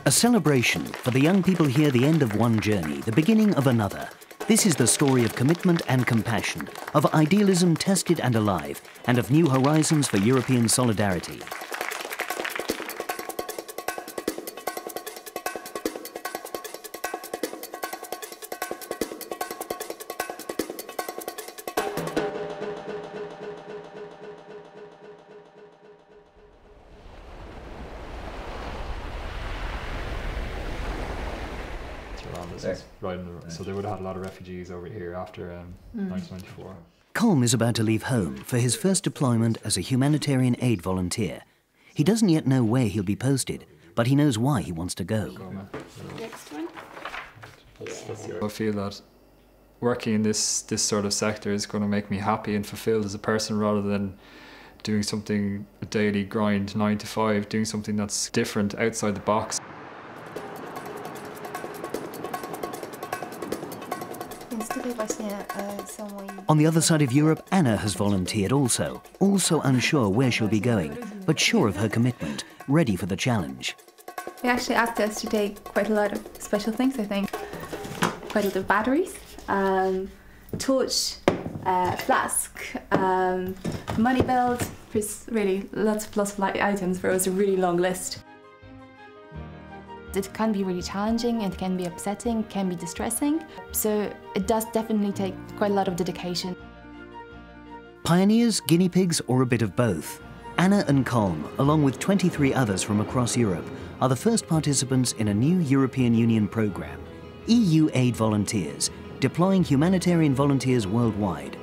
A celebration for the young people here, the end of one journey, the beginning of another. This is the story of commitment and compassion, of idealism tested and alive, and of new horizons for European solidarity. So they would have had a lot of refugees over here after 1994. Colm is about to leave home for his first deployment as a humanitarian aid volunteer. He doesn't yet know where he'll be posted, but he knows why he wants to go. Next one. I feel that working in this sort of sector is going to make me happy and fulfilled as a person, rather than doing something, a daily grind, 9 to 5, doing something that's different, outside the box. On the other side of Europe, Anna has volunteered also unsure where she'll be going, but sure of her commitment, ready for the challenge. They actually asked us to take quite a lot of special things, I think. Quite a lot of batteries, torch, flask, money belt. There's really lots of light items, but it was a really long list. It can be really challenging, it can be upsetting, can be distressing, so it does definitely take quite a lot of dedication. Pioneers, guinea pigs, or a bit of both? Anna and Colm, along with 23 others from across Europe, are the first participants in a new European Union programme, EU Aid Volunteers, deploying humanitarian volunteers worldwide.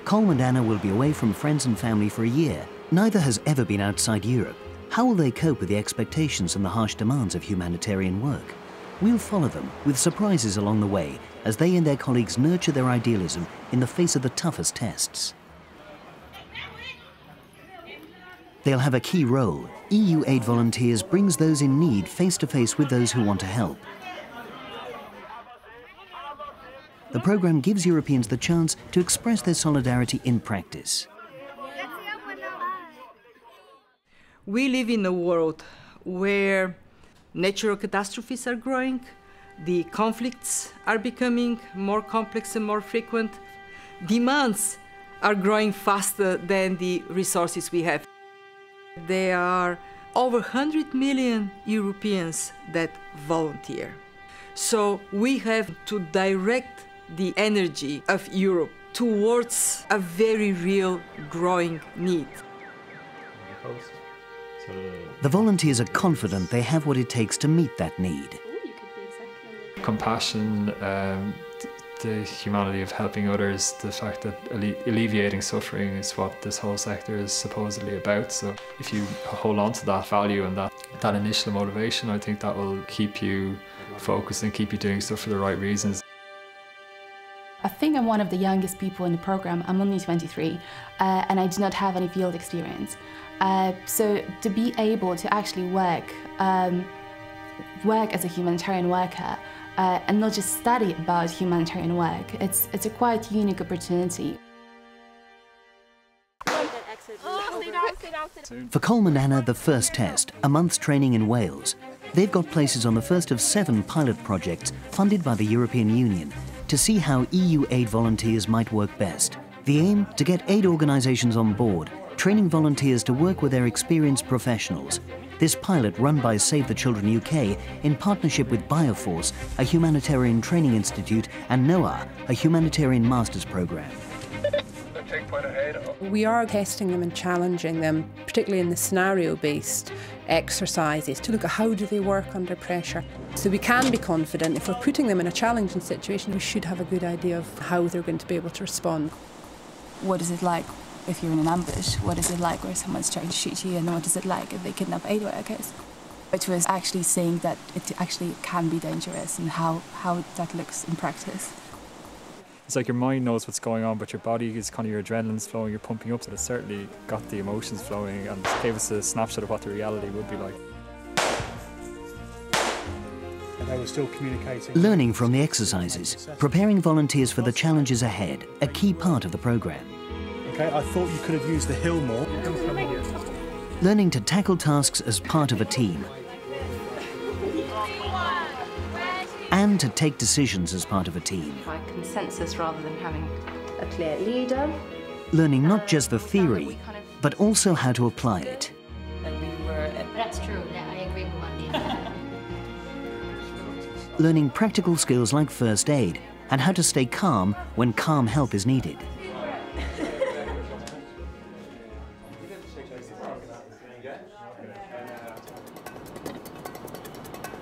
Colm and Anna will be away from friends and family for a year. Neither has ever been outside Europe. How will they cope with the expectations and the harsh demands of humanitarian work? We'll follow them with surprises along the way as they and their colleagues nurture their idealism in the face of the toughest tests. They'll have a key role. EU Aid Volunteers brings those in need face to face with those who want to help. The programme gives Europeans the chance to express their solidarity in practice. We live in a world where natural catastrophes are growing, the conflicts are becoming more complex and more frequent, demands are growing faster than the resources we have. There are over 100 million Europeans that volunteer. So we have to direct the energy of Europe towards a very real growing need. The volunteers are confident they have what it takes to meet that need. Compassion, the humanity of helping others, the fact that alleviating suffering is what this whole sector is supposedly about. So if you hold on to that value and that initial motivation, I think that will keep you focused and keep you doing stuff for the right reasons. I think I'm one of the youngest people in the program. I'm only 23 and I do not have any field experience. So to be able to actually work as a humanitarian worker and not just study about humanitarian work, it's a quite unique opportunity. For Colm and Anna, the first test, a month's training in Wales. They've got places on the first of 7 pilot projects funded by the European Union to see how EU aid volunteers might work best. The aim, to get aid organisations on board, training volunteers to work with their experienced professionals. This pilot, run by Save the Children UK in partnership with Bioforce, a humanitarian training institute, and NOAA, a humanitarian master's programme. We are testing them and challenging them, particularly in the scenario-based exercises, to look at how do they work under pressure. So we can be confident if we're putting them in a challenging situation, we should have a good idea of how they're going to be able to respond. What is it like if you're in an ambush? What is it like where someone's trying to shoot you? And what is it like if they kidnap aid workers? Which was actually seeing that it actually can be dangerous and how that looks in practice. It's like your mind knows what's going on, but your body is kind of, your adrenaline's flowing, you're pumping up, so it's certainly got the emotions flowing and gave us a snapshot of what the reality would be like. They were still communicating. Learning from the exercises, preparing volunteers for the challenges ahead, a key part of the programme. Okay, I thought you could have used the hill more. Learning to tackle tasks as part of a team. and to take decisions as part of a team. By consensus rather than having a clear leader. Learning not just the theory, but also how to apply it. That's true, yeah, I agree with that. Learning practical skills like first aid and how to stay calm when calm help is needed.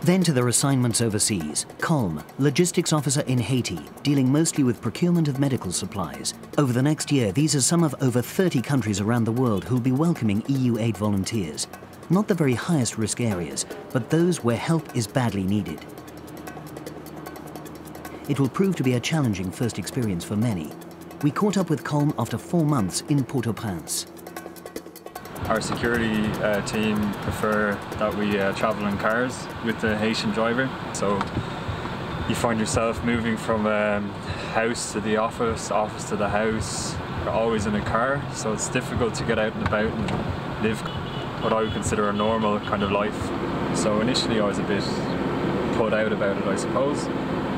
Then to their assignments overseas. Colm, logistics officer in Haiti, dealing mostly with procurement of medical supplies. Over the next year, these are some of over 30 countries around the world who'll be welcoming EU aid volunteers. Not the very highest risk areas, but those where help is badly needed. It will prove to be a challenging first experience for many. We caught up with Colm after 4 months in Port-au-Prince. Our security team prefer that we travel in cars with the Haitian driver. So you find yourself moving from house to the office, office to the house. You're always in a car, so it's difficult to get out and about and live what I would consider a normal kind of life. So initially I was a bit put out about it, I suppose,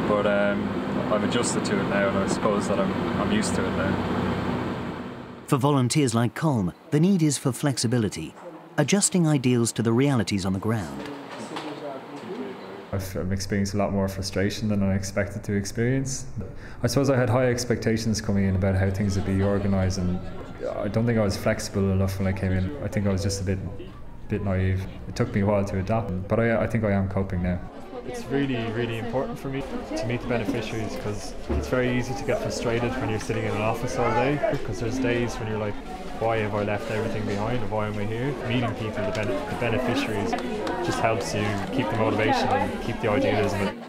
but I've adjusted to it now, and I suppose that I'm used to it now. For volunteers like Colm, the need is for flexibility, adjusting ideals to the realities on the ground. I've experienced a lot more frustration than I expected to experience. I suppose I had high expectations coming in about how things would be organised, and I don't think I was flexible enough when I came in. I think I was just a bit naive. It took me a while to adapt, but I think I am coping now. It's really, really important for me to meet the beneficiaries, because it's very easy to get frustrated when you're sitting in an office all day, because there's days when you're like, why have I left everything behind, or why am I here? Meeting people, the beneficiaries, just helps you keep the motivation and keep the idealism.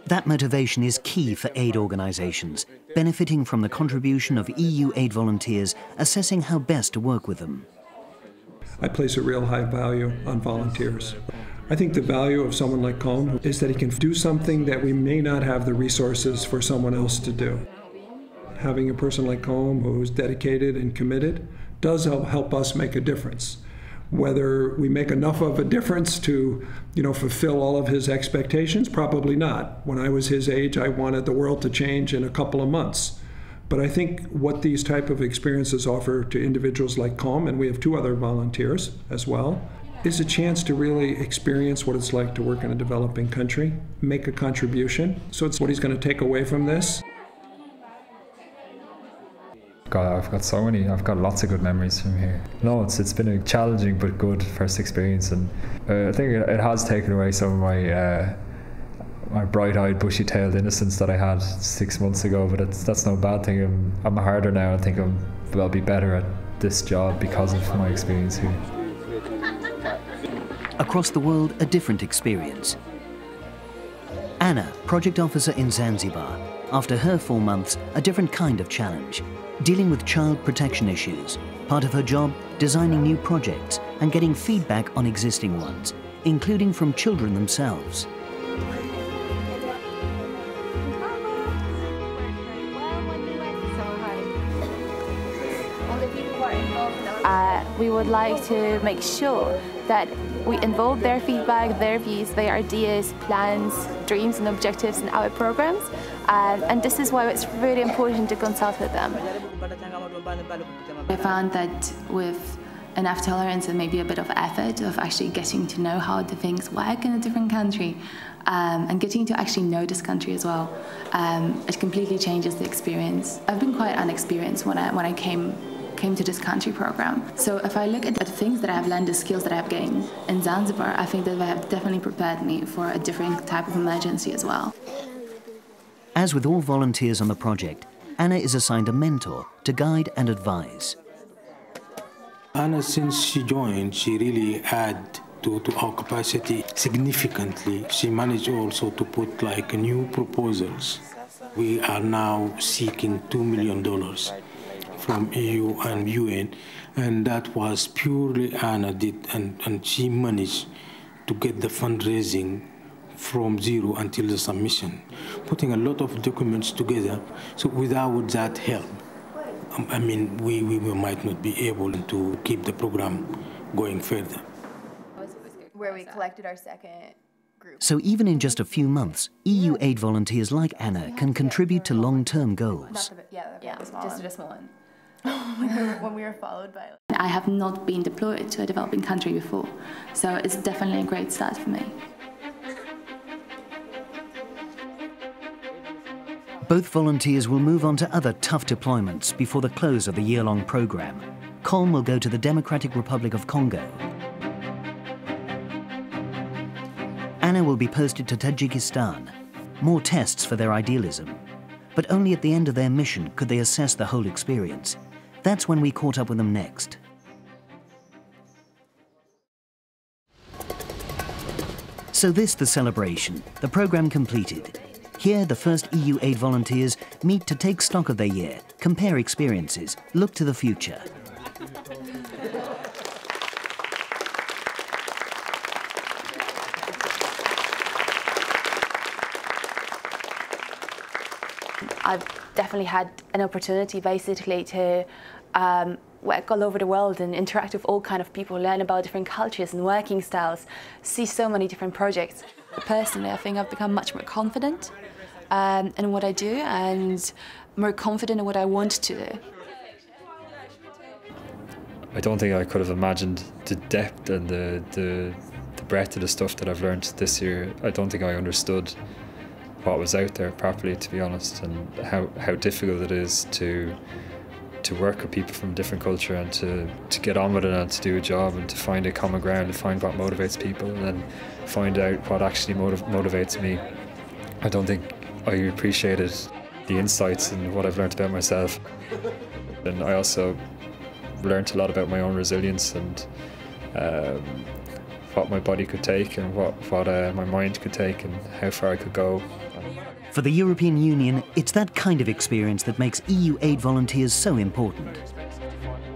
That motivation is key for aid organisations, benefiting from the contribution of EU aid volunteers, assessing how best to work with them. I place a real high value on volunteers. I think the value of someone like Colm is that he can do something that we may not have the resources for someone else to do. Having a person like Colm who's dedicated and committed does help us make a difference. Whether we make enough of a difference to, fulfill all of his expectations, probably not. When I was his age, I wanted the world to change in a couple of months. But I think what these type of experiences offer to individuals like Colm, and we have 2 other volunteers as well, is a chance to really experience what it's like to work in a developing country, make a contribution. So it's what he's going to take away from this. God, I've got lots of good memories from here. No, it's been a challenging but good first experience, and I think it has taken away some of my bright-eyed, bushy-tailed innocence that I had 6 months ago, but that's no bad thing. I'm harder now. I think I'll be better at this job because of my experience here. Across the world, a different experience. Anna, project officer in Zanzibar. After her 4 months, a different kind of challenge. Dealing with child protection issues. Part of her job, designing new projects and getting feedback on existing ones, including from children themselves. We would like to make sure that we involve their feedback, their views, their ideas, plans, dreams and objectives in our programs, and this is why it's really important to consult with them. I found that with enough tolerance and maybe a bit of effort of actually getting to know how the things work in a different country, and getting to actually know this country as well, it completely changes the experience. I've been quite unexperienced when I came to this country program. So if I look at the things that I've learned, the skills that I've gained in Zanzibar, I think that they have definitely prepared me for a different type of emergency as well. As with all volunteers on the project, Anna is assigned a mentor to guide and advise. Anna, since she joined, she really added to our capacity significantly. She managed also to put new proposals. We are now seeking $2 million from EU and UN, and that was purely Anna did, and she managed to get the fundraising from zero until the submission, putting a lot of documents together. So without that help, we might not be able to keep the program going further. Where we collected our second So even in just a few months, EU aid volunteers like Anna can contribute to long-term goals. Just a small one. When we were followed by... I have not been deployed to a developing country before, so it's definitely a great start for me. Both volunteers will move on to other tough deployments before the close of the year-long programme. Colm will go to the Democratic Republic of Congo. Anna will be posted to Tajikistan. More tests for their idealism. But only at the end of their mission could they assess the whole experience. That's when we caught up with them next. So this the celebration, the programme completed. Here, the first EU aid volunteers meet to take stock of their year, compare experiences, look to the future. I've definitely had an opportunity basically to work all over the world and interact with all kinds of people, learn about different cultures and working styles, see so many different projects. Personally, I think I've become much more confident in what I do and more confident in what I want to do. I don't think I could have imagined the depth and the breadth of the stuff that I've learned this year. I don't think I understood what was out there properly, to be honest, and how difficult it is to work with people from a different culture and to get on with it and to do a job and to find a common ground and find what motivates people and then find out what actually motivates me. I don't think I appreciated the insights and what I've learned about myself. And I also learned a lot about my own resilience and what my body could take and what my mind could take and how far I could go. For the European Union, it's that kind of experience that makes EU aid volunteers so important.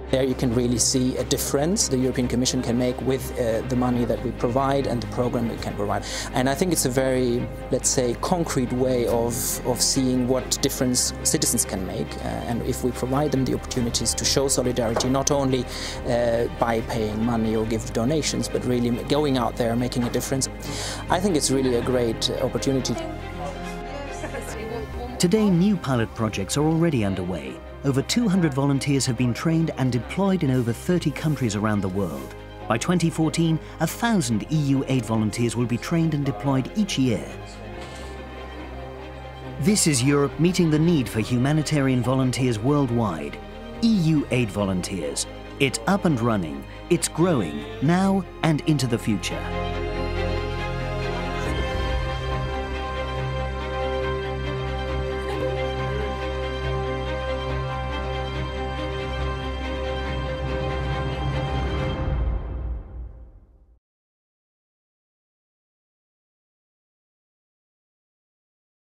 There you can really see a difference the European Commission can make with the money that we provide and the program we can provide. And I think it's a very, let's say, concrete way of seeing what difference citizens can make. And if we provide them the opportunities to show solidarity, not only by paying money or give donations, but really going out there, making a difference, I think it's really a great opportunity. Today, new pilot projects are already underway. Over 200 volunteers have been trained and deployed in over 30 countries around the world. By 2014, 1,000 EU aid volunteers will be trained and deployed each year. This is Europe meeting the need for humanitarian volunteers worldwide. EU aid volunteers. It's up and running. It's growing, now and into the future.